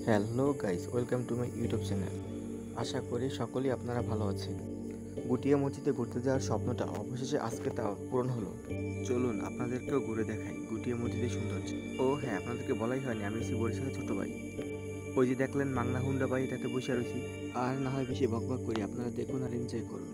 Hello guys, welcome to my YouTube channel. আশা করি সকলেই আপনারা ভালো আছেন। গুটিয়া মসজিদে ঘুরতে যাওয়ার স্বপ্নটা অবশেষে আজকে তা পূরণ হলো। চলুন আপনাদেরকেও ঘুরে দেখাই গুটিয়া মসজিদের সৌন্দর্য। ও হ্যাঁ, আপনাদেরকে বলাই হয়নি, আমি হচ্ছি বরিশালের ছোট ভাই। ওই যে দেখলেন মাংনা হুন্ডা ভাই, এটাতে বসে রয়েছি। আর না হয় বেশি বকবক করি, আপনারা দেখুন আর এনজয় করুন।